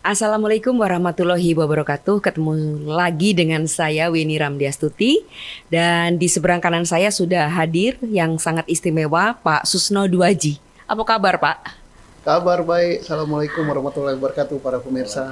Assalamualaikum warahmatullahi wabarakatuh. Ketemu lagi dengan saya Weni Ramdiastuti. Dan di seberang kanan saya sudah hadir yang sangat istimewa Pak Susno Duaji. Apa kabar Pak? Kabar baik. Assalamualaikum warahmatullahi wabarakatuh para pemirsa.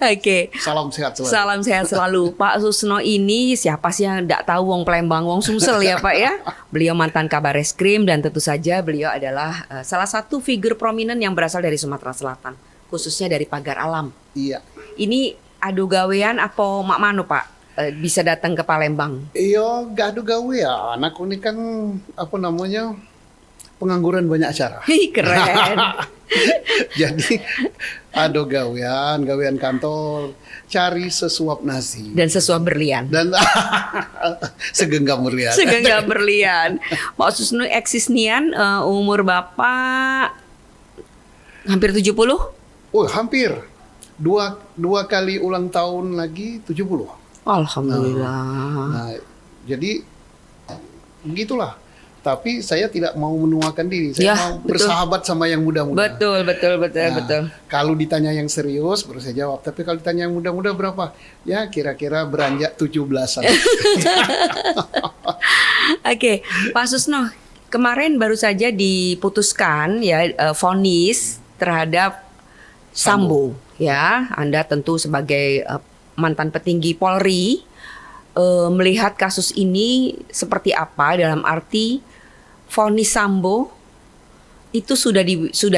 Oke. Salam sehat selalu. Salam sehat selalu. Pak Susno ini siapa sih yang tidak tahu wong Plembang, wong Sumsel ya Pak ya? Beliau mantan Kabareskrim dan tentu saja beliau adalah salah satu figur prominent yang berasal dari Sumatera Selatan, khususnya dari Pagar Alam. Iya. Ini adu gawean apa mak mano Pak? Bisa datang ke Palembang? Iya, gado gawe ya. Anak ini kan pengangguran banyak acara. Hi, keren. Jadi ada gawean kantor, cari sesuap nasi Dan sesuap berlian. dan segenggam meriah. Segenggam berlian. Pak Susno eksis nian, umur Bapak hampir 70? Oh, hampir dua kali ulang tahun lagi 70. Alhamdulillah. Nah, jadi begitulah. Tapi saya tidak mau menuakan diri. Ya, Saya mau betul. bersahabat sama yang muda-muda. Betul. Nah, Betul. Kalau ditanya yang serius baru saya jawab. Tapi kalau ditanya yang muda-muda berapa? Ya kira-kira beranjak 17-an. Oke, Pak Susno, kemarin baru saja diputuskan ya vonis terhadap Sambo. Ya, Anda tentu sebagai mantan petinggi Polri melihat kasus ini seperti apa dalam arti vonis Sambo itu sudah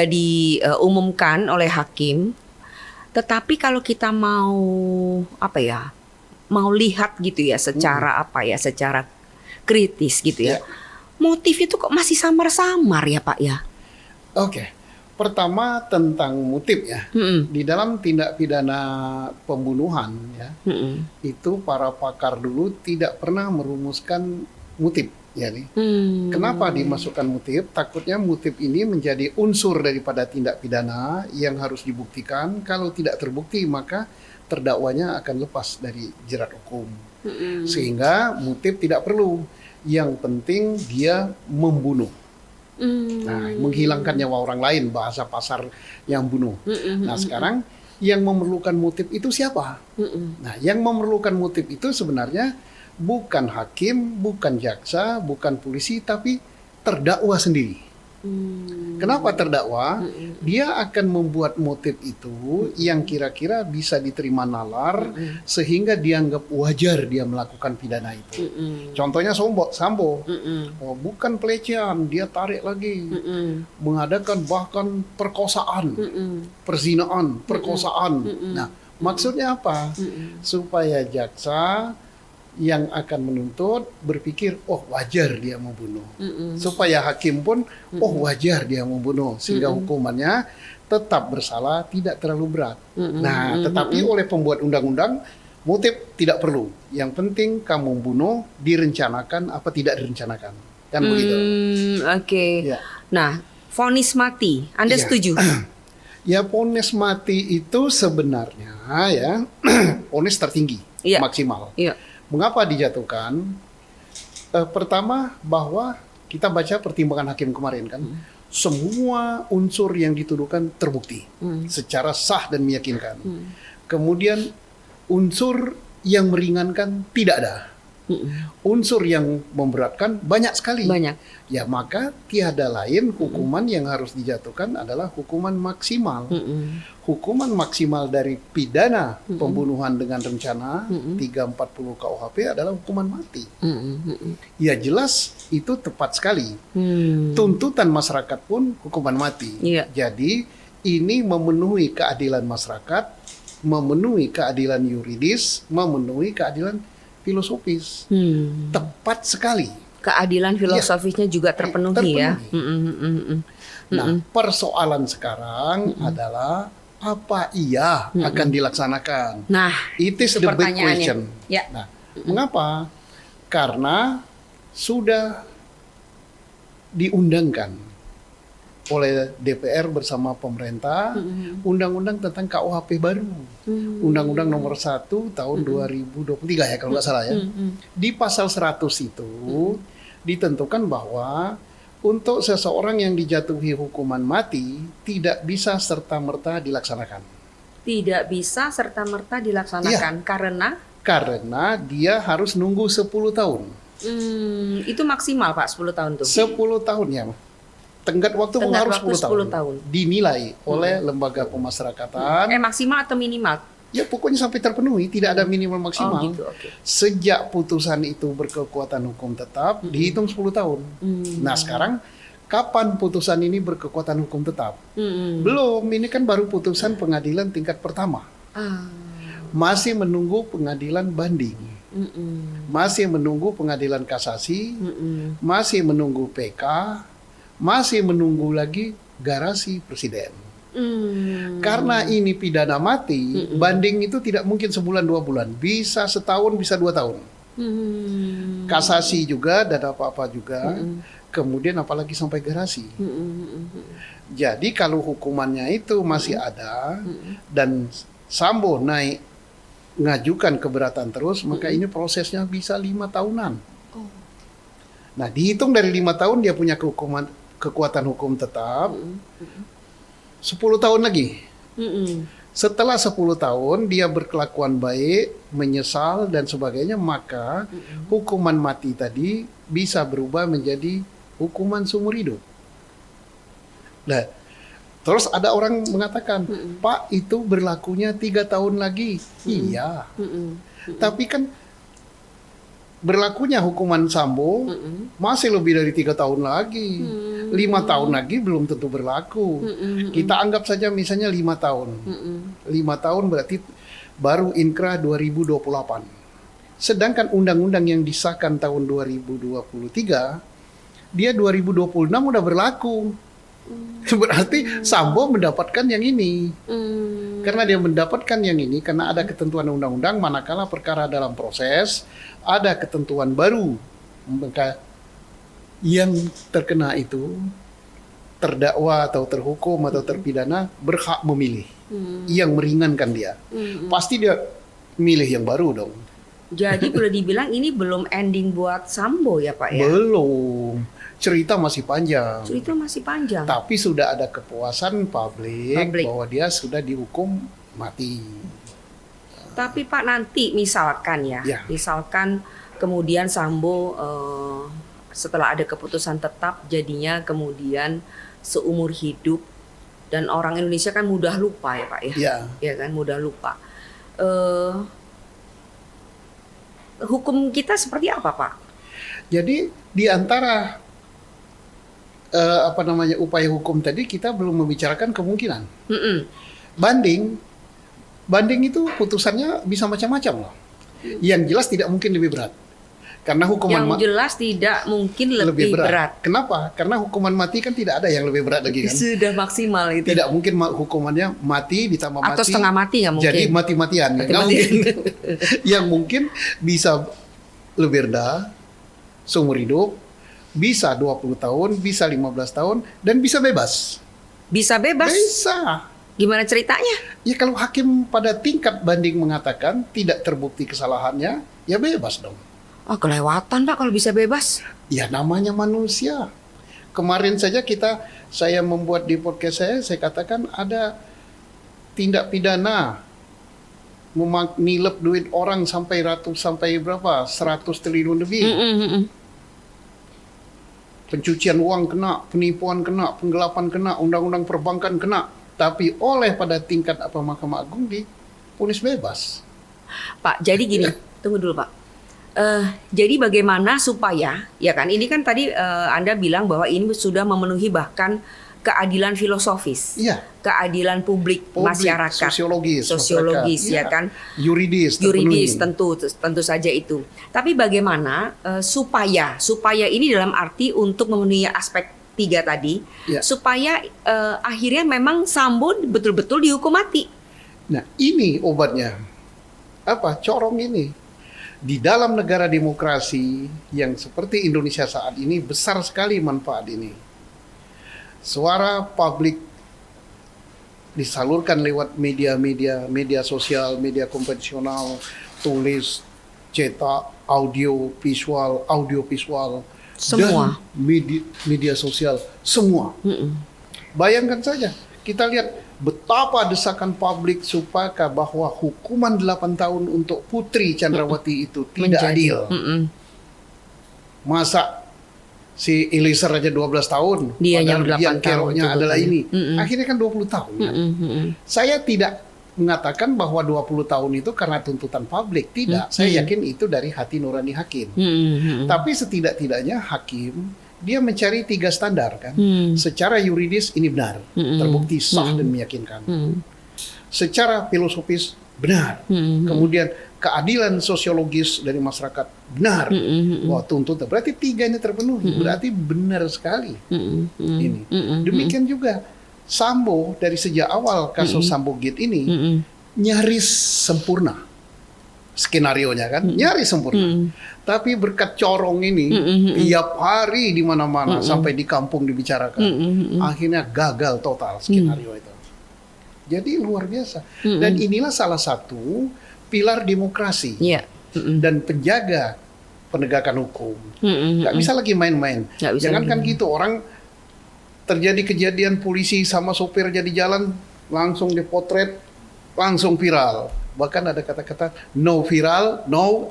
diumumkan oleh hakim. Tetapi kalau kita mau mau lihat gitu ya secara secara kritis gitu ya. Ya. Motif itu kok masih samar-samar ya Pak ya? Oke. Pertama tentang motif ya. Di dalam tindak pidana pembunuhan ya, itu para pakar dulu tidak pernah merumuskan motif. Ya nih. Kenapa dimasukkan motif? Takutnya motif ini menjadi unsur daripada tindak pidana yang harus dibuktikan. Kalau tidak terbukti maka terdakwanya akan lepas dari jerat hukum. Sehingga motif tidak perlu. Yang penting dia membunuh. Nah, menghilangkan nyawa orang lain, bahasa pasar yang bunuh. Nah, sekarang yang memerlukan motif itu siapa? Nah, yang memerlukan motif itu sebenarnya bukan hakim, bukan jaksa, bukan polisi, tapi terdakwa sendiri. Kenapa terdakwa? Dia akan membuat motif itu yang kira-kira bisa diterima nalar sehingga dianggap wajar dia melakukan pidana itu. Contohnya Sambo. Oh, bukan pelecehan, dia tarik lagi. Mengadakan bahkan perkosaan, perzinaan, perkosaan. Nah, maksudnya apa? Supaya jaksa yang akan menuntut berpikir, oh wajar dia membunuh. Supaya hakim pun, oh wajar dia membunuh. Sehingga hukumannya tetap bersalah, tidak terlalu berat. Nah, tetapi oleh pembuat undang-undang, motif tidak perlu. Yang penting kamu membunuh, direncanakan apa tidak direncanakan. Kan begitu. Oke. Ya. Nah, vonis mati, Anda Iya. setuju? Ya, vonis mati itu sebenarnya ya vonis tertinggi, Iya. maksimal. Iya. Mengapa dijatuhkan? Pertama bahwa kita baca pertimbangan hakim kemarin kan, semua unsur yang dituduhkan terbukti secara sah dan meyakinkan. Kemudian unsur yang meringankan tidak ada. Unsur yang memberatkan banyak sekali. Banyak. Ya maka tiada lain hukuman yang harus dijatuhkan adalah hukuman maksimal. Hukuman maksimal dari pidana pembunuhan dengan rencana 340 KUHP adalah hukuman mati. Ya jelas itu tepat sekali. Tuntutan masyarakat pun hukuman mati. Iya. Jadi ini memenuhi keadilan masyarakat, memenuhi keadilan yuridis, memenuhi keadilan filosofis. Tepat sekali. Keadilan filosofisnya juga terpenuhi ya. Nah, persoalan sekarang adalah apa iya akan dilaksanakan? Nah, It is itu the big pertanyaannya. question. Ya. Nah, mengapa? Karena sudah diundangkan oleh DPR bersama pemerintah undang-undang tentang KUHP baru. Undang-undang nomor 1 tahun 2023 ya kalau nggak salah ya. Di pasal 100 itu ditentukan bahwa untuk seseorang yang dijatuhi hukuman mati tidak bisa serta-merta dilaksanakan. Tidak bisa serta-merta dilaksanakan karena dia harus nunggu 10 tahun. Itu maksimal Pak 10 tahun tuh. 10 tahun ya. Tenggat waktu pengaruh 10 tahun. Dinilai oleh lembaga pemasyarakatan. Maksimal atau minimal? Ya pokoknya sampai terpenuhi, tidak ada minimal maksimal. Gitu, okay. Sejak putusan itu berkekuatan hukum tetap, dihitung 10 tahun. Nah sekarang, kapan putusan ini berkekuatan hukum tetap? Belum, ini kan baru putusan pengadilan tingkat pertama. Masih menunggu pengadilan banding. Masih menunggu pengadilan kasasi, masih menunggu PK, masih menunggu lagi garasi presiden. Karena ini pidana mati, banding itu tidak mungkin sebulan 2 bulan, bisa setahun, bisa 2 tahun. Kasasi juga dan apa-apa juga, kemudian apalagi sampai garasi. Jadi kalau hukumannya itu masih ada dan Sambo naik ngajukan keberatan terus, maka ini prosesnya bisa 5 tahunan. Nah dihitung dari 5 tahun dia punya kekuatan hukum tetap. 10 tahun lagi. Setelah 10 tahun dia berkelakuan baik, menyesal dan sebagainya, maka hukuman mati tadi bisa berubah menjadi hukuman seumur hidup. Nah, terus ada orang mengatakan, Pak itu berlakunya 3 tahun lagi. Iya. Tapi kan berlakunya hukuman Sambo masih lebih dari 3 tahun lagi. 5 tahun lagi belum tentu berlaku. Kita anggap saja misalnya 5 tahun. 5 tahun berarti baru inkrah 2028. Sedangkan undang-undang yang disahkan tahun 2023, dia 2026 udah berlaku. Berarti Sambo mendapatkan yang ini. Karena dia mendapatkan yang ini, karena ada ketentuan undang-undang, manakala perkara dalam proses, ada ketentuan baru. Maka yang terkena itu, terdakwa atau terhukum atau terpidana, berhak memilih. Yang meringankan dia. Pasti dia milih yang baru dong. Jadi boleh dibilang ini belum ending buat Sambo ya Pak ya? Belum. Cerita masih panjang. Cerita masih panjang. Tapi sudah ada kepuasan publik bahwa dia sudah dihukum mati. Tapi Pak nanti misalkan misalkan kemudian Sambo setelah ada keputusan tetap jadinya kemudian seumur hidup, dan orang Indonesia kan mudah lupa ya Pak ya? Ya kan, mudah lupa. Hukum kita seperti apa Pak? Jadi di antara upaya hukum tadi kita belum membicarakan kemungkinan. Banding itu putusannya bisa macam-macam loh. Yang jelas tidak mungkin lebih berat. Karena hukuman jelas tidak mungkin lebih berat. Kenapa? Karena hukuman mati kan tidak ada yang lebih berat lagi kan. Sudah maksimal itu. Tidak mungkin hukumannya mati ditambah mati. Atau setengah mati nggak mungkin. Jadi mati-matian. Nggak mungkin. Yang mungkin bisa lebih rendah, seumur hidup, bisa 20 tahun, bisa 15 tahun, dan bisa bebas. Bisa bebas? Bisa. Gimana ceritanya? Ya kalau hakim pada tingkat banding mengatakan tidak terbukti kesalahannya, ya bebas dong. Kelewatan Pak kalau bisa bebas. Ya namanya manusia. Kemarin saja saya membuat di podcast saya katakan ada tindak pidana nilep duit orang sampai berapa? 100 triliun lebih. Pencucian uang kena, penipuan kena, penggelapan kena, undang-undang perbankan kena. Tapi oleh pada tingkat Mahkamah Agung divonis bebas. Pak, jadi gini, tunggu dulu Pak. Jadi bagaimana supaya, ya kan, ini kan tadi Anda bilang bahwa ini sudah memenuhi bahkan keadilan filosofis, keadilan publik masyarakat, sosiologis ya kan, yuridis tentu saja itu. Tapi bagaimana supaya ini dalam arti untuk memenuhi aspek 3 tadi, supaya akhirnya memang Sambo betul-betul dihukum mati. Nah ini obatnya, corong ini. Di dalam negara demokrasi yang seperti Indonesia saat ini besar sekali manfaat ini. Suara publik disalurkan lewat media sosial, media konvensional, tulis, cetak, audio visual, semua dan media sosial semua. Bayangkan saja kita lihat betapa desakan publik supaya bahwa hukuman 8 tahun untuk Putri Chandrawati itu tidak adil. Masa si Eliezer aja 12 tahun, dia yang 8 tahun keroknya adalah ini. Akhirnya kan 20 tahun. Kan? Saya tidak mengatakan bahwa 20 tahun itu karena tuntutan publik, tidak. Saya yakin itu dari hati nurani hakim. Tapi setidak-tidaknya hakim dia mencari 3 standar kan. Secara yuridis ini benar, terbukti sah dan meyakinkan. Secara filosofis benar. Kemudian keadilan sosiologis dari masyarakat benar. Wah, tuntutan berarti 3 ini terpenuhi. Berarti benar sekali. Ini. Demikian juga Sambo dari sejak awal kasus Sambo Gate ini nyaris sempurna skenarionya kan, nyaris sempurna. Tapi berkat corong ini tiap hari di mana-mana sampai di kampung dibicarakan, akhirnya gagal total skenario itu. Jadi luar biasa. Dan inilah salah satu pilar demokrasi dan penjaga penegakan hukum. Gak bisa lagi main-main. Jangankan gitu, orang terjadi kejadian polisi sama sopir jadi jalan, langsung dipotret, langsung viral. Bahkan ada kata-kata no viral, no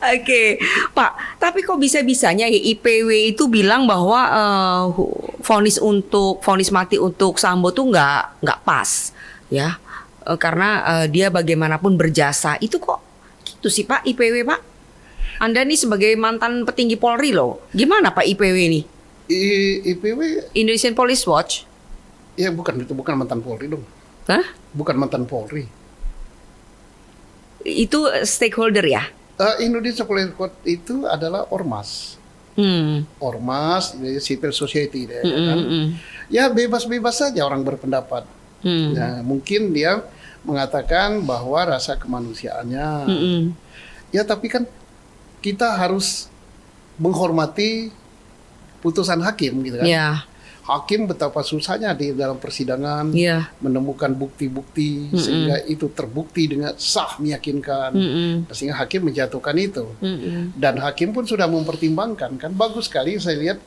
Oke, Pak. Tapi kok bisa-bisanya ya IPW itu bilang bahwa vonis mati untuk Sambo tuh nggak pas, ya, karena dia bagaimanapun berjasa. Itu kok gitu sih Pak IPW Pak? Anda nih sebagai mantan petinggi Polri loh, gimana Pak IPW ini? IPW Indonesian Police Watch? Ya itu bukan mantan Polri dong. Hah? Bukan mantan Polri. Itu stakeholder ya? Indonesia Police Watch itu adalah ormas. Ormas, civil society kan. Ya bebas-bebas saja orang berpendapat. Nah, mungkin dia mengatakan bahwa rasa kemanusiaannya. Ya tapi kan kita harus menghormati putusan hakim gitu kan. Yeah. Hakim betapa susahnya di dalam persidangan menemukan bukti-bukti sehingga itu terbukti dengan sah meyakinkan. Sehingga hakim menjatuhkan itu. Dan hakim pun sudah mempertimbangkan kan, bagus sekali saya lihat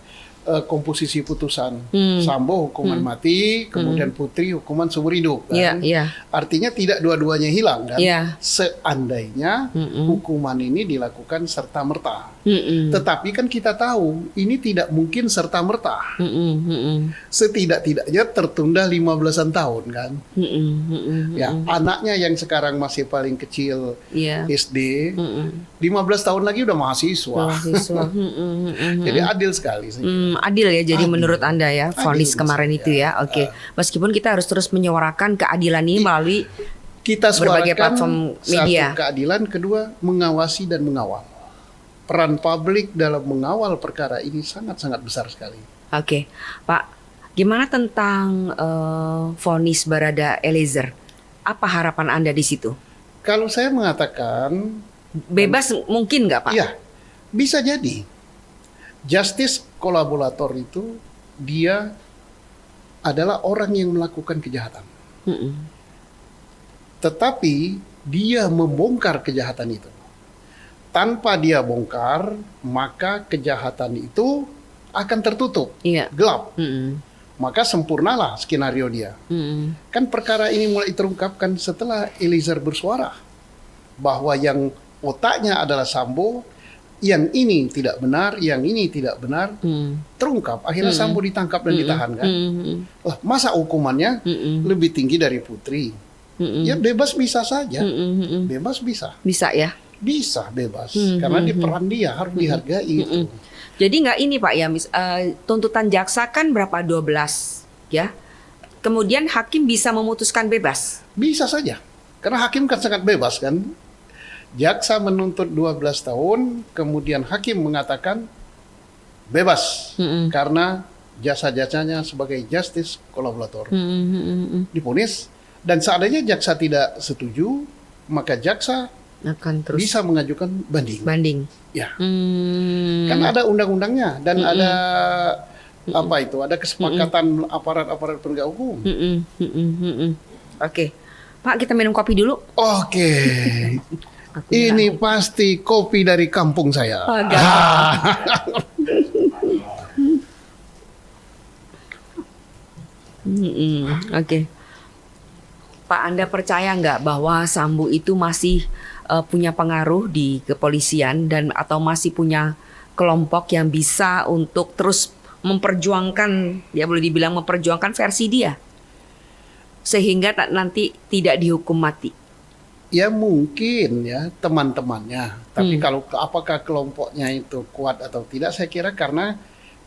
komposisi putusan. Sambo hukuman mati, kemudian Putri hukuman seumur hidup kan. Artinya tidak dua-duanya hilang kan. Seandainya hukuman ini dilakukan serta-merta. Tetapi kan kita tahu ini tidak mungkin serta-merta. Setidak-tidaknya tertunda 15-an tahun kan. Ya, anaknya yang sekarang masih paling kecil SD, 15 tahun lagi udah mahasiswa. Jadi adil sekali sih. Adil ya, jadi menurut Anda ya vonis kemarin itu ya. Oke. Meskipun kita harus terus menyuarakan keadilan ini melalui kita berbagai platform media. Satu, keadilan, kedua mengawasi dan mengawal. Peran publik dalam mengawal perkara ini sangat-sangat besar sekali. Oke, Pak, gimana tentang vonis Barada Eliezer? Apa harapan Anda di situ? Kalau saya mengatakan bebas mungkin nggak Pak? Iya, bisa jadi. Justice kolaborator itu dia adalah orang yang melakukan kejahatan. Tetapi dia membongkar kejahatan itu. Tanpa dia bongkar, maka kejahatan itu akan tertutup, gelap. Maka sempurnalah skenario dia. Kan perkara ini mulai terungkapkan setelah Eliezer bersuara bahwa yang otaknya adalah Sambo, yang ini tidak benar, yang ini tidak benar, terungkap. Akhirnya Sambo ditangkap dan ditahan kan. Lah, masa hukumannya lebih tinggi dari Putri? Ya bebas bisa saja, bebas bisa. Bisa ya? Bisa bebas, karena di peran dia harus dihargai itu. Jadi nggak ini Pak ya, tuntutan jaksa kan berapa 12 ya? Kemudian hakim bisa memutuskan bebas? Bisa saja, karena hakim kan sangat bebas kan. Jaksa menuntut 12 tahun, kemudian hakim mengatakan bebas karena jasa-jasanya sebagai justice kolaborator. Divonis, dan seandainya jaksa tidak setuju, maka jaksa akan terus bisa mengajukan banding. Ya. Kan ada undang-undangnya dan ada apa itu? Ada kesepakatan aparat-aparat penegak hukum. Oke. Pak, kita minum kopi dulu. Oke. Ini pasti kopi dari kampung saya. Oke. Pak, Anda percaya nggak bahwa Sambo itu masih punya pengaruh di kepolisian dan atau masih punya kelompok yang bisa untuk terus memperjuangkan, ya boleh dibilang memperjuangkan versi dia sehingga nanti tidak dihukum mati? Ya mungkin ya teman-temannya. Tapi kalau apakah kelompoknya itu kuat atau tidak, saya kira karena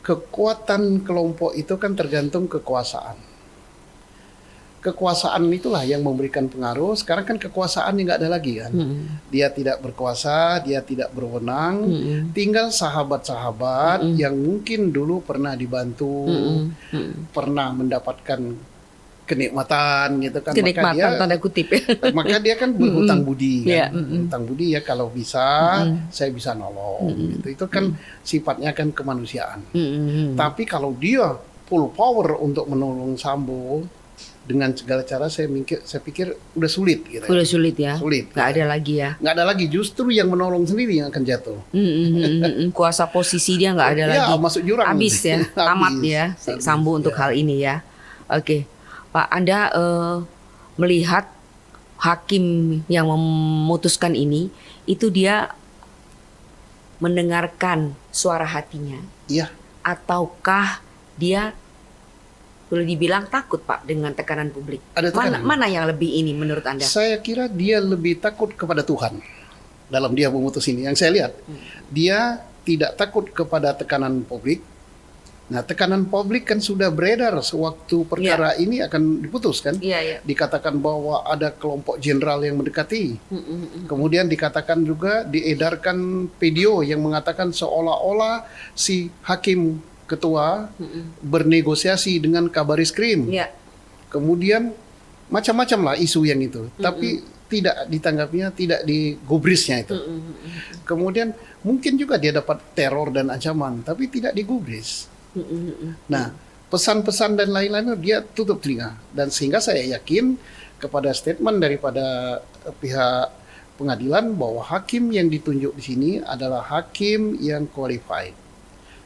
kekuatan kelompok itu kan tergantung kekuasaan. Kekuasaan itulah yang memberikan pengaruh. Sekarang kan kekuasaan nggak ada lagi kan. Dia tidak berkuasa, dia tidak berwenang. Tinggal sahabat-sahabat yang mungkin dulu pernah dibantu, pernah mendapatkan kenikmatan gitu kan. Kenikmatan maka dia, tanda kutip ya. Maka dia kan berhutang budi kan. Yeah. Hutang budi ya kalau bisa saya bisa nolong gitu. Itu kan sifatnya kan kemanusiaan. Tapi kalau dia full power untuk menolong Sambo dengan segala cara, saya pikir udah sulit gitu. Udah sulit ya. Sulit. Nggak ada lagi ya. Nggak ada lagi, justru yang menolong sendiri yang akan jatuh. Kuasa posisi dia nggak ada lagi. Ya, masuk jurang. Habis ya, tamat ya Sambo untuk hal ini ya. Oke. Pak, Anda melihat hakim yang memutuskan ini, itu dia mendengarkan suara hatinya? Iya. Ataukah dia boleh dibilang takut, Pak, dengan tekanan publik? Ada tekanan. Mana yang lebih ini menurut Anda? Saya kira dia lebih takut kepada Tuhan dalam dia memutus ini. Yang saya lihat, dia tidak takut kepada tekanan publik. Nah, tekanan publik kan sudah beredar sewaktu perkara ini akan diputus kan. Dikatakan bahwa ada kelompok jenderal yang mendekati. Kemudian dikatakan juga diedarkan video yang mengatakan seolah-olah si hakim ketua bernegosiasi dengan Kabarisskrim. Kemudian macam-macam lah isu yang itu. Tapi tidak ditanggapinya, tidak digubrisnya itu. Kemudian mungkin juga dia dapat teror dan ancaman, tapi tidak digubris. Nah, pesan-pesan dan lain-lain dia tutup telinga, dan sehingga saya yakin kepada statement daripada pihak pengadilan bahwa hakim yang ditunjuk di sini adalah hakim yang qualified,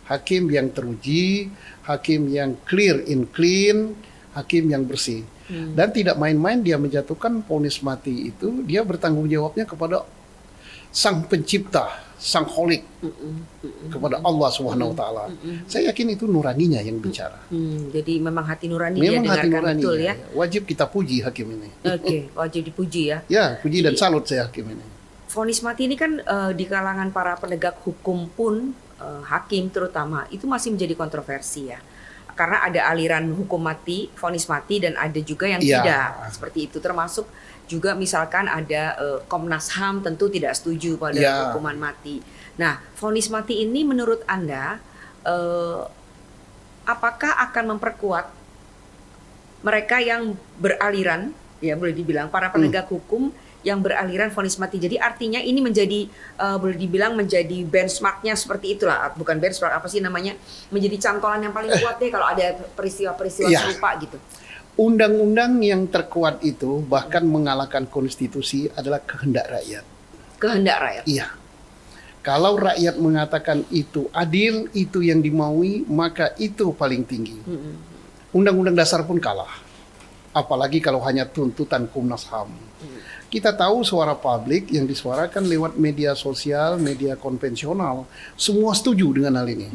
hakim yang teruji, hakim yang clear and clean, hakim yang bersih, dan tidak main-main dia menjatuhkan vonis mati itu. Dia bertanggung jawabnya kepada Sang Pencipta, Sang Kholik, kepada Allah Subhanahu wa taala. Saya yakin itu nuraninya yang bicara. Jadi memang hati nurani Memang dia hati dengarkan nurani betul ya. Wajib kita puji hakim ini. Oke, wajib dipuji ya. Ya, puji dan salut saya hakim ini. Vonis mati ini kan di kalangan para penegak hukum pun, hakim terutama, itu masih menjadi kontroversi ya. Karena ada aliran hukum mati, vonis mati, dan ada juga yang tidak seperti itu. Termasuk juga misalkan ada Komnas HAM tentu tidak setuju pada hukuman mati. Nah, vonis mati ini menurut Anda apakah akan memperkuat mereka yang beraliran, ya boleh dibilang para penegak hukum yang beraliran vonis mati? Jadi artinya ini menjadi boleh dibilang menjadi benchmarknya seperti itulah, bukan benchmark, apa sih namanya, menjadi cantolan yang paling kuat deh kalau ada peristiwa-peristiwa serupa gitu. Undang-undang yang terkuat itu bahkan mengalahkan konstitusi adalah kehendak rakyat. Kehendak rakyat? Iya. Kalau rakyat mengatakan itu adil, itu yang dimaui, maka itu paling tinggi. Undang-undang dasar pun kalah. Apalagi kalau hanya tuntutan Komnas HAM. Kita tahu suara publik yang disuarakan lewat media sosial, media konvensional, semua setuju dengan hal ini.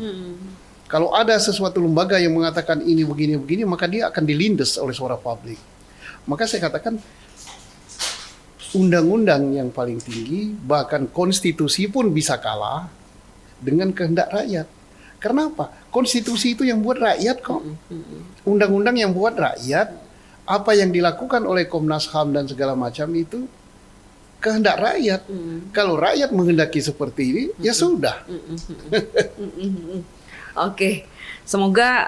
Kalau ada sesuatu lembaga yang mengatakan ini begini-begini, maka dia akan dilindas oleh suara publik. Maka saya katakan undang-undang yang paling tinggi, bahkan konstitusi pun bisa kalah dengan kehendak rakyat. Karena apa? Konstitusi itu yang buat rakyat kok. Undang-undang yang buat rakyat, apa yang dilakukan oleh Komnas HAM dan segala macam itu kehendak rakyat. Kalau rakyat menghendaki seperti ini, ya sudah. Oke, semoga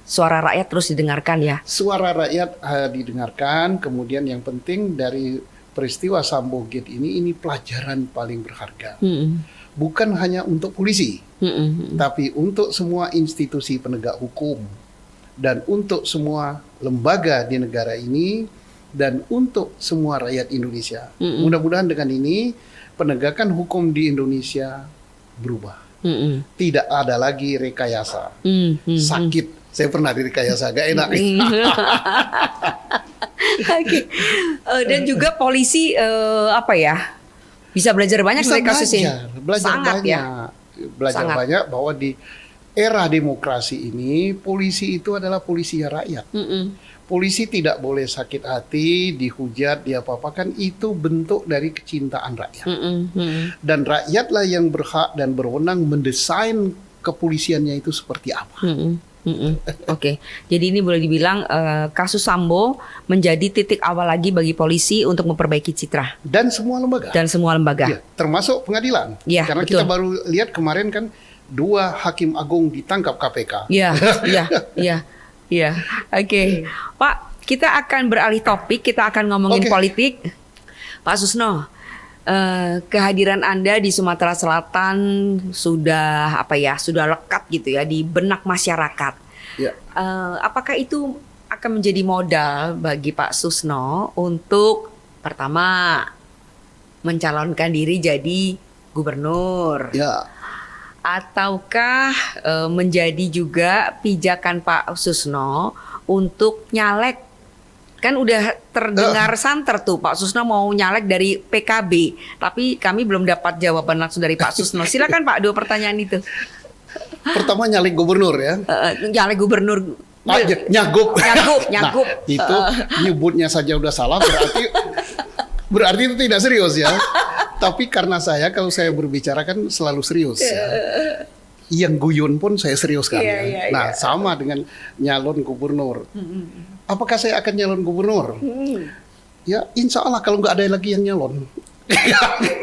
suara rakyat terus didengarkan ya. Suara rakyat didengarkan. Kemudian yang penting dari peristiwa Sambo Gate ini pelajaran paling berharga. Bukan hanya untuk polisi, tapi untuk semua institusi penegak hukum dan untuk semua lembaga di negara ini dan untuk semua rakyat Indonesia. Mudah-mudahan dengan ini penegakan hukum di Indonesia berubah. Tidak ada lagi rekayasa, sakit Saya pernah direkayasa, gak enak. Oke. Dan juga polisi apa ya? Bisa belajar banyak Bisa dari kasus ini. belajar Sangat, banyak. ya. Belajar Sangat. banyak bahwa di era demokrasi ini polisi itu adalah polisi rakyat. Polisi tidak boleh sakit hati, dihujat, diapa-apakan, itu bentuk dari kecintaan rakyat. Dan rakyatlah yang berhak dan berwenang mendesain kepolisiannya itu seperti apa. Oke, jadi ini boleh dibilang kasus Sambo menjadi titik awal lagi bagi polisi untuk memperbaiki citra Dan semua lembaga. dan semua lembaga. Ya, termasuk pengadilan. Ya, Karena betul. kita baru lihat kemarin kan 2 hakim agung ditangkap KPK. Iya, iya. Oke, Pak, kita akan beralih topik, kita akan ngomongin Oke. politik. Pak Susno, kehadiran Anda di Sumatera Selatan sudah sudah lekat gitu ya di benak masyarakat. Ya. Apakah itu akan menjadi modal bagi Pak Susno untuk pertama mencalonkan diri jadi gubernur? Ya. Ataukah menjadi juga pijakan Pak Susno untuk nyalek? Kan udah terdengar santer tuh Pak Susno mau nyalek dari PKB, tapi kami belum dapat jawaban langsung dari Pak Susno. Silakan Pak, 2 pertanyaan itu. Pertama nyalek gubernur ya. Nyalek gubernur. Nyagup. Nyagup. Nah, itu nyebutnya saja udah salah, berarti itu tidak serius ya. Tapi karena kalau saya berbicara kan selalu serius ya. Yang guyon pun saya seriuskan. Iya. Nah, sama dengan nyalon gubernur. Apakah saya akan nyalon gubernur? Ya, insya Allah kalau nggak ada lagi yang nyalon.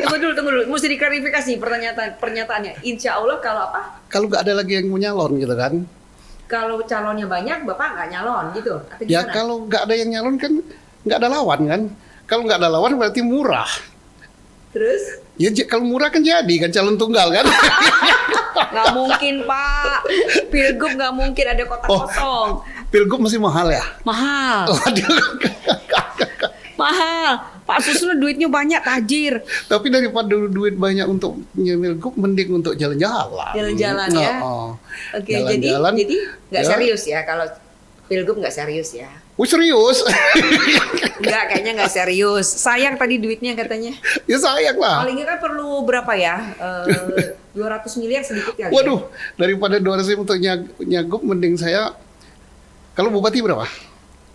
Tunggu dulu. Mesti diklarifikasi pernyataannya. Insya Allah kalau apa? Kalau nggak ada lagi yang mau nyalon gitu kan. Kalau calonnya banyak, Bapak nggak nyalon gitu? Atau Ya gimana? kalau nggak ada yang nyalon kan nggak ada lawan kan. Kalau nggak ada lawan berarti murah. Terus? Ya kalau murah kan jadi kan calon tunggal kan. Nggak mungkin Pak. Pilgub nggak mungkin ada kotak kosong. Pilgub masih mahal ya. Mahal. Waduh. Mahal. Pak Susno duitnya banyak, tajir. Tapi daripada duit banyak untuk Pilgub, mending untuk jalan-jalan. Jalan-jalan ya. Oke, jadi nggak ya. serius ya kalau Pilgub nggak serius ya. Serius. Kayaknya nggak serius. Sayang tadi duitnya katanya. Ya sayang lah. Palingnya kan perlu berapa ya? 200 miliar sedikit kali. Waduh, daripada 200 untuk nyagup, mending saya. Kalau bupati berapa?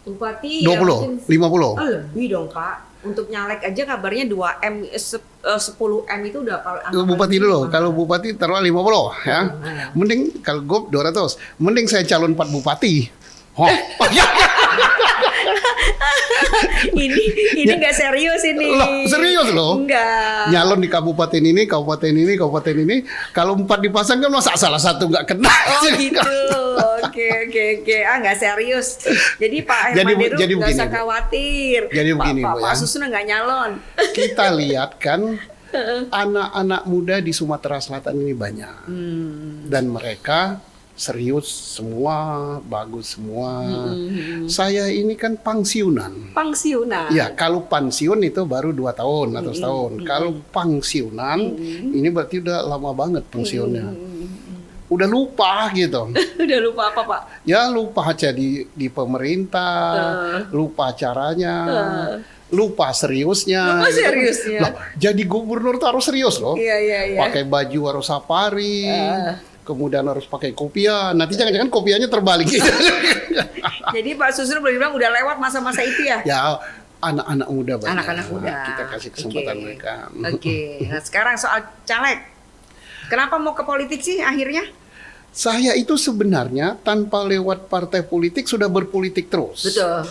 Bupati 20, ya mungkin 50. lebih dong Pak. Untuk nyalek aja kabarnya 2M 10M itu udah Bupati dulu. Kalau bupati taruh 50 ya. Mending kalau gop 200. Mending saya calon 4 bupati. ini nggak serius ini. Loh, serius loh. Enggak. Nyalon di kabupaten ini. Kalau 4 dipasang kan masa salah satu nggak kena. Oh gitu. Oke. Nggak serius. Jadi Pak Hermanderu nggak begini, usah Bu. khawatir. Jadi begini, Bu, Pak ya. Susno nggak nyalon. Kita lihat kan anak-anak muda di Sumatera Selatan ini banyak. Dan mereka serius semua, bagus semua. Saya ini kan pensiunan. Ya, kalau pensiun itu baru 2 tahun atau setahun. Kalau pensiunan, ini berarti udah lama banget pensiunnya. Udah lupa gitu. Udah lupa apa Pak? Ya lupa aja di pemerintah, lupa caranya, lupa seriusnya. Lupa seriusnya. Lah, jadi gubernur tuh harus serius loh. Iya. Pakai baju harus safari. Kemudian harus pakai kopiah. Nanti jangan-jangan kopiahnya terbalik gitu. Jadi Pak Susno boleh bilang udah lewat masa-masa itu ya? Ya, anak-anak muda banyak. Anak-anak muda. Kita kasih kesempatan mereka. Oke. Nah sekarang soal caleg. Kenapa mau ke politik sih akhirnya? Saya itu sebenarnya tanpa lewat partai politik sudah berpolitik terus. Betul.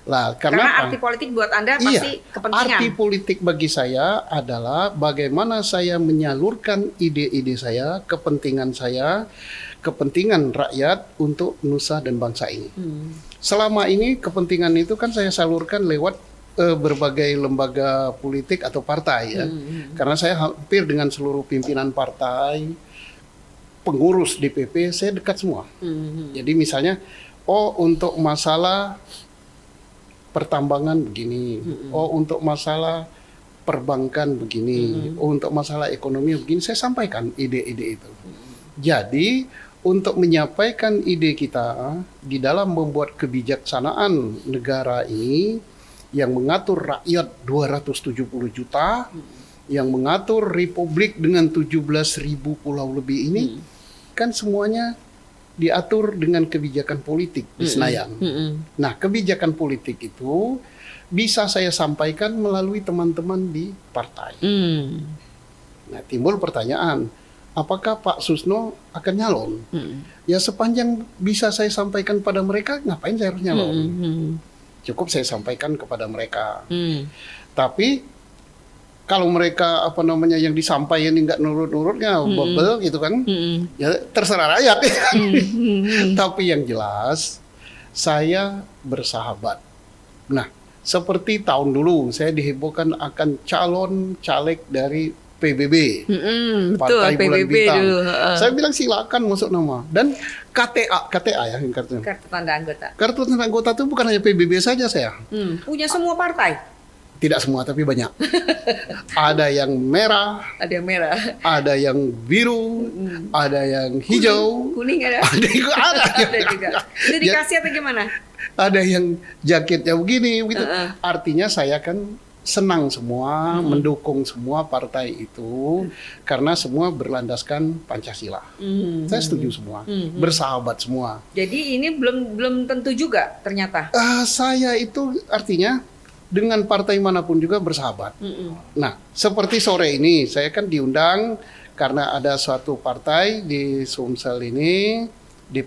Lah, Karena apa? arti politik buat Anda pasti kepentingan. Arti politik bagi saya adalah bagaimana saya menyalurkan ide-ide saya, kepentingan rakyat untuk nusa dan bangsa ini. Selama ini kepentingan itu kan saya salurkan lewat berbagai lembaga politik atau partai ya. Karena saya hampir dengan seluruh pimpinan partai, pengurus DPP saya dekat semua. Jadi misalnya, untuk masalah pertambangan begini, untuk masalah perbankan begini, untuk masalah ekonomi begini, saya sampaikan ide-ide itu. Jadi untuk menyampaikan ide kita di dalam membuat kebijaksanaan negara ini yang mengatur rakyat 270 juta, yang mengatur republik dengan 17.000 pulau lebih ini, kan semuanya diatur dengan kebijakan politik di Senayan. Nah, kebijakan politik itu bisa saya sampaikan melalui teman-teman di partai. Nah, timbul pertanyaan, apakah Pak Susno akan nyalon? Ya sepanjang bisa saya sampaikan pada mereka, ngapain saya harus nyalon? Cukup saya sampaikan kepada mereka. Tapi kalau mereka yang disampaikan nggak nurut-nurutnya, bebel gitu kan, ya terserah rakyat. Tapi yang jelas saya bersahabat. Nah, seperti tahun dulu saya dihebohkan akan calon caleg dari PBB, Partai Bulan Bintang. Saya bilang silakan masuk nama. Dan KTA ya, kartu tanda anggota. Kartu tanda anggota itu bukan hanya PBB saja saya. Punya semua partai? Tidak semua, tapi banyak. Ada yang merah, ada yang biru, ada yang hijau, kuning ada. Ada juga. Itu dikasih atau gimana? Ada yang jaketnya begini, begitu. Artinya saya kan senang semua, mendukung semua partai itu karena semua berlandaskan Pancasila. Saya setuju semua, bersahabat semua. Jadi ini belum tentu juga ternyata. Saya itu artinya dengan partai manapun juga bersahabat. Nah, seperti sore ini saya kan diundang karena ada suatu partai di Sumsel ini, di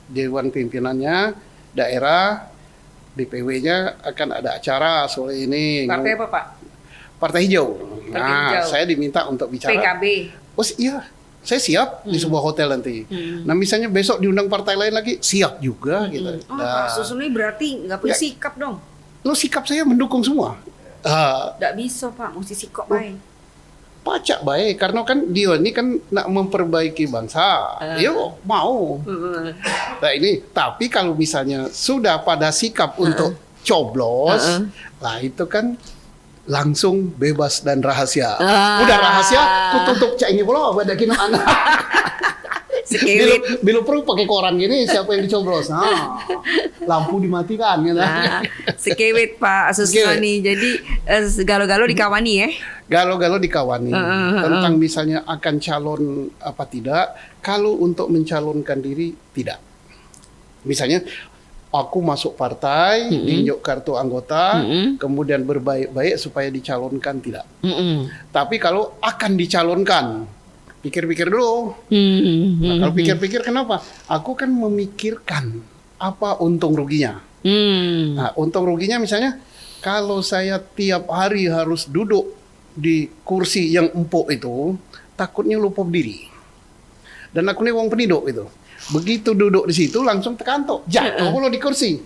Dewan Pimpinannya daerah, DPW-nya akan ada acara sore ini. Partai apa, Pak? Partai Hijau. Nah, saya diminta untuk bicara. PKB. Oh iya, saya siap di sebuah hotel nanti. Nah, misalnya besok diundang partai lain lagi, siap juga gitu. Pak Susno ini berarti nggak punya sikap dong? Lo sikap saya mendukung semua. Nggak bisa, Pak, mesti sikap baik. Pacak baik, karena kan dia ini kan nak memperbaiki bangsa. Yuk mau. Nah ini, tapi kalau misalnya sudah pada sikap untuk coblos, lah itu kan langsung bebas dan rahasia. Udah rahasia, ku tutup cak ini pula, pada kino anak. Bila perlu pakai koran gini, siapa yang dicoblos? Nah, lampu dimatikan. Gitu. Sekewit Pak Susno nih. Jadi galo-galo dikawani ya? Galo-galo dikawani. Tentang misalnya akan calon apa tidak. Kalau untuk mencalonkan diri, tidak. Misalnya, aku masuk partai, diinjak kartu anggota, kemudian berbaik-baik supaya dicalonkan, tidak. Tapi kalau akan dicalonkan, pikir-pikir dulu. Nah, kalau pikir-pikir kenapa? Aku kan memikirkan apa untung ruginya. Nah, untung ruginya misalnya kalau saya tiap hari harus duduk di kursi yang empuk itu, takutnya lupa diri. Dan aku nih wong penduduk itu. Begitu duduk di situ langsung tekantok, jatuh pula di kursi.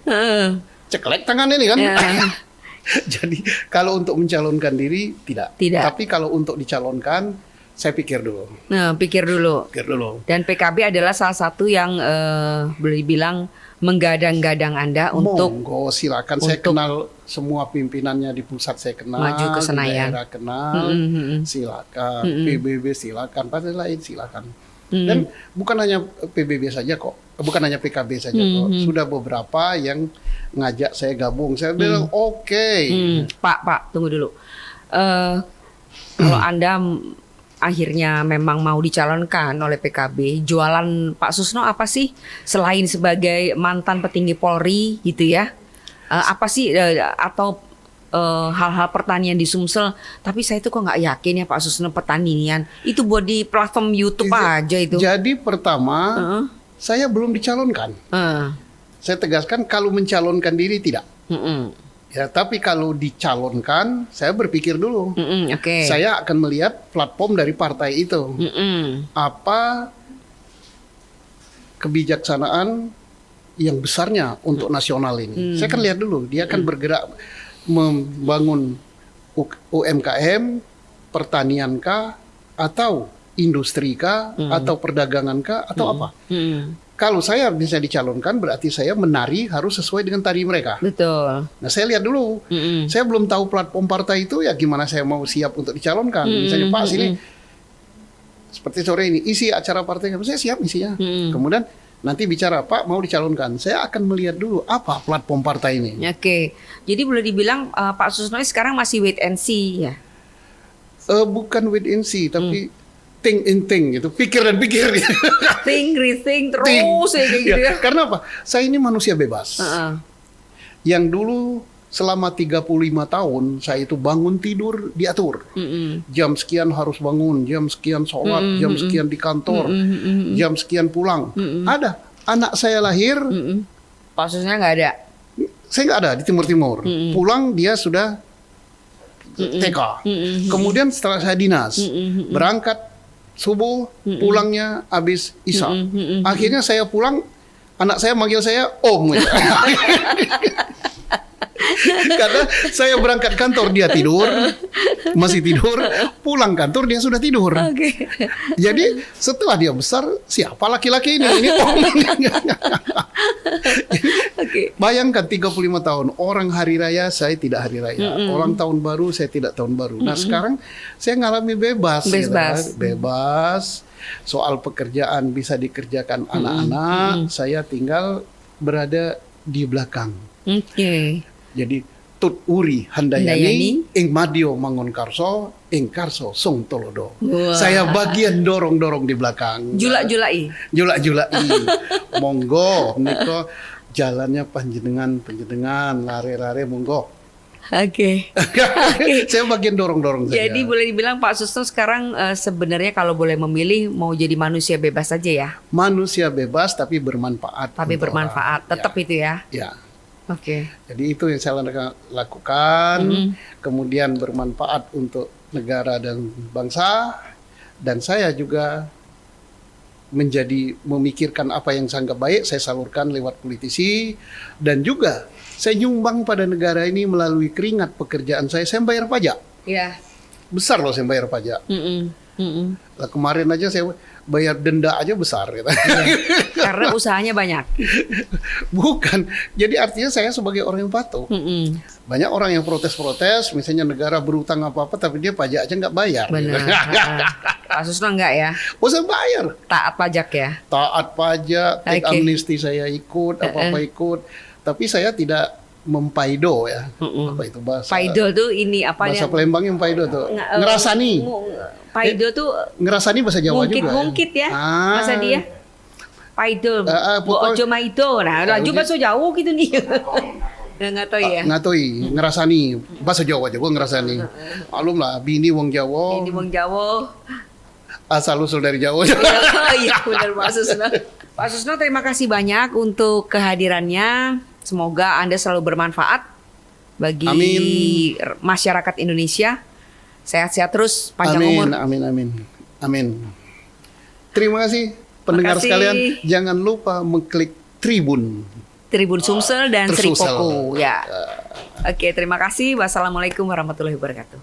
Ceklek tangannya nih kan. Jadi kalau untuk mencalonkan diri tidak. Tapi kalau untuk dicalonkan, saya pikir dulu. Pikir dulu. Dan PKB adalah salah satu yang boleh bilang menggadang-gadang Anda untuk monggo silakan. Saya kenal semua pimpinannya di pusat, saya kenal maju ke Senayan, di daerah kenal, silakan. PBB silakan, partai lain silakan. Dan bukan hanya PBB saja kok, bukan hanya PKB saja kok. Sudah beberapa yang ngajak saya gabung. Saya bilang oke. Pak, tunggu dulu. Kalau Anda akhirnya memang mau dicalonkan oleh PKB, jualan Pak Susno apa sih selain sebagai mantan petinggi Polri gitu ya? Apa sih atau hal-hal pertanian di Sumsel? Tapi saya itu kok nggak yakin ya Pak Susno pertanian itu buat di platform YouTube aja itu. Jadi pertama saya belum dicalonkan. Saya tegaskan kalau mencalonkan diri tidak. Ya, tapi kalau dicalonkan, saya berpikir dulu. Saya akan melihat platform dari partai itu. Apa kebijaksanaan yang besarnya untuk nasional ini. Saya akan lihat dulu. Dia akan bergerak membangun UMKM, pertanian kah, atau industri kah, atau perdagangan kah, atau apa. Kalau saya bisa dicalonkan berarti saya menari harus sesuai dengan tari mereka. Betul. Nah saya lihat dulu. Saya belum tahu platform partai itu ya gimana saya mau siap untuk dicalonkan. Misalnya Pak sini seperti sore ini isi acara partai saya siap isinya. Kemudian nanti bicara Pak mau dicalonkan, saya akan melihat dulu apa platform partai ini. Oke, jadi boleh dibilang Pak Susno sekarang masih wait and see ya? Bukan wait and see, tapi think and think gitu, pikir dan pikir. Think, rethink terus ya kayak gitu ya. Karena apa? Saya ini manusia bebas. Yang dulu selama 35 tahun saya itu bangun tidur diatur. Jam sekian harus bangun, jam sekian sholat, jam sekian di kantor, jam sekian pulang. Ada anak saya lahir, Pak Susno nggak ada. Saya nggak ada di Timur Timur. Pulang dia sudah TK. Kemudian setelah saya dinas, berangkat subuh, pulangnya habis isya. Akhirnya saya pulang, anak saya manggil saya Om. Karena saya berangkat kantor dia tidur, masih tidur, pulang kantor dia sudah tidur. Jadi setelah dia besar, siapa laki-laki ini? Ini Om. Bayangkan 35 tahun, orang hari raya saya tidak hari raya, orang tahun baru saya tidak tahun baru. Nah sekarang saya ngalami bebas. Bebas. Soal pekerjaan bisa dikerjakan anak-anak, saya tinggal berada di belakang. Jadi tut uri handayani ing madio mangun karso ing karso sung tolodo. Saya bagian dorong-dorong di belakang. Julak-julai. Monggo niko jalannya panjenengan lare-lare monggo. Saya bagian dorong-dorong saja. Jadi boleh dibilang Pak Susno sekarang sebenarnya kalau boleh memilih mau jadi manusia bebas saja ya. Manusia bebas tapi bermanfaat. Tetap itu ya. Ya. Jadi itu yang saya lakukan, kemudian bermanfaat untuk negara dan bangsa, dan saya juga memikirkan apa yang saya anggap baik, saya salurkan lewat politisi, dan juga saya nyumbang pada negara ini melalui keringat pekerjaan saya bayar pajak. Besar loh saya bayar pajak. Lah kemarin aja saya bayar denda aja besar gitu. Karena usahanya banyak. Bukan. Jadi artinya saya sebagai orang yang patuh. Banyak orang yang protes-protes, misalnya negara berutang apa-apa tapi dia pajak aja nggak bayar. Benar. Pak Susno enggak ya? Oh saya bayar. Taat pajak ya? Taat pajak, teks amnesti saya ikut, apa-apa ikut. Tapi saya tidak mempaido ya. Apa itu bahasa? Paido tuh ini apa bahasa Palembang yang paido tuh. Ngerasani. Paido tuh ngerasani bahasa Jawa juga. Ngungkit ya. Bahasa dia. Paido. Ojo maido. Nah, lanjut bahasa Jawa gitu nih. Nggak tahu ya. Ngatoi, ngerasani. Bahasa Jawa aja gua ngerasani. Malum lah, bini wong Jawa. Bini wong Jawa. Asal usul dari Jawa. Iya, benar Pak Susno. Pak Susno terima kasih banyak untuk kehadirannya. Semoga Anda selalu bermanfaat bagi masyarakat Indonesia. Sehat-sehat terus, panjang umur. Amin. Terima kasih pendengar sekalian. Jangan lupa mengklik Tribun Sumsel dan Sri Poko. Ya. Oke, terima kasih. Wassalamualaikum warahmatullahi wabarakatuh.